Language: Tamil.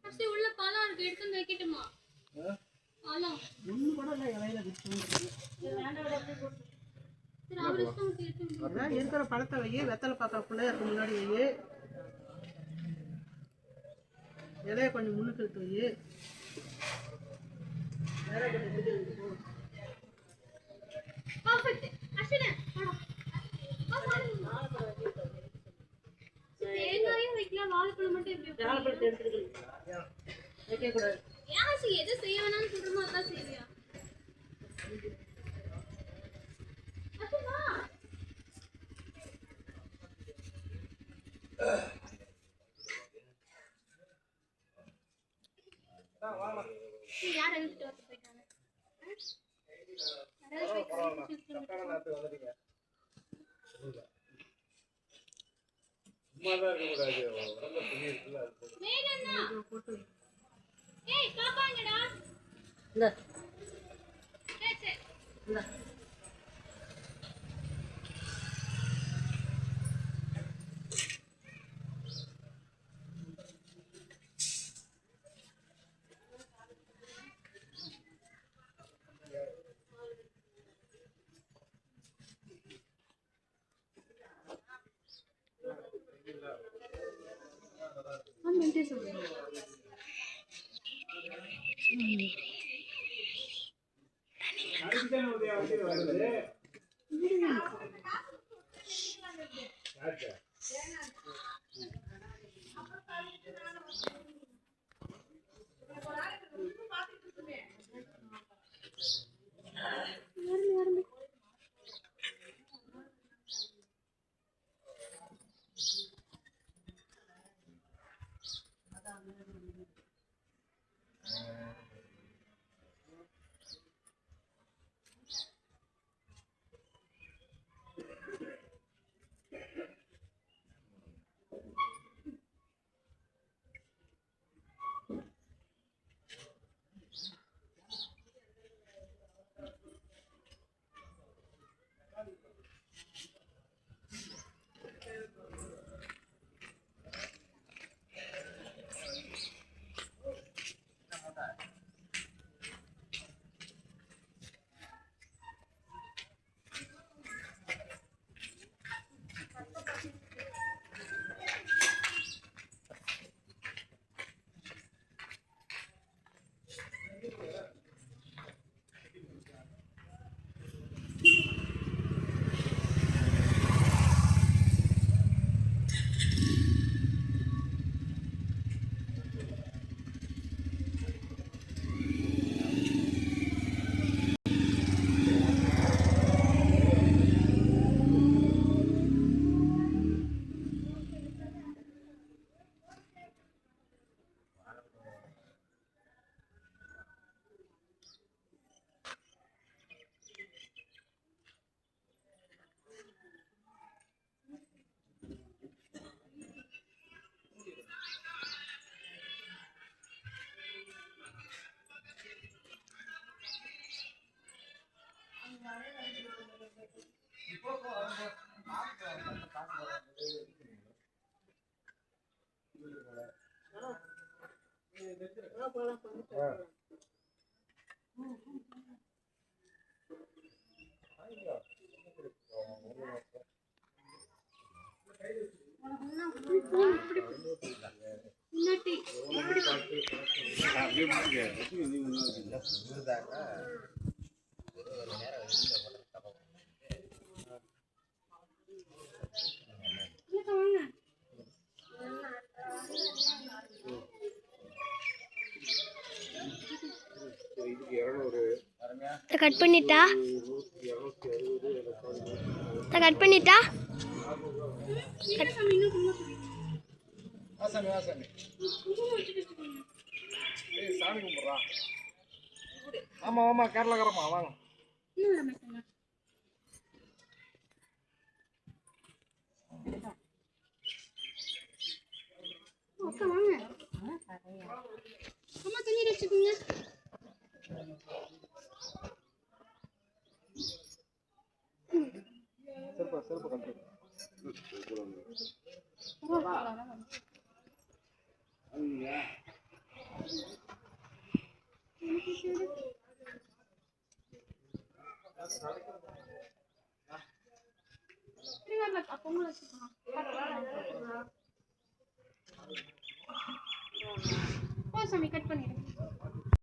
ஃபர்ஸ்ட் உள்ள பழம் இருக்கு எடுத்து வைக்கட்டுமா? பழம் ஒண்ணு கூட இல்ல இலையில விட்டு. வேண்டாம் அப்படியே போட்டு. சரி அவருக்கு எடுத்து. அதான் இருக்கிற பழத்தை வை, வெத்தலை பாக்கக்குள்ள இருக்கு முன்னாடி வை. இலைய கொஞ்சம் முன்னுக்கு எடுத்து வை. வேற கொஞ்சம் போ. பர்ஃபெக்ட். அஷ்வினே போடா. தேங்காயும் வைக்கலாம், வாழைப்பழம் மட்டும் எப்படி? வாழைப்பழத்தை எடுத்துக்கிட்டு வைக்க கூடாது. யாசி எது செய்ய வேணாம்னு சொல்றோமோ அதான் செய்வியா? அப்புறமா யார் எழுதிட்டு வந்து போயிட்டாங்க? ஏய் பாப்பாங்கடா இந்த சே இந்த மென்டே சொல்றேன். கட் பண்ணிட்டா கட் பண்ணிட்டா சாமி கும்பிட்றா. ஆமா ஆமா கேரளாக்காரமா வாங்க. அம்மா தண்ணி வச்சுக்கோங்க. செருப்பு கட்டு. வச்சு விடு. திரும்ப பொங்கல் வச்சுக்கலாம். போ சாமி, கட் பண்ணிடு.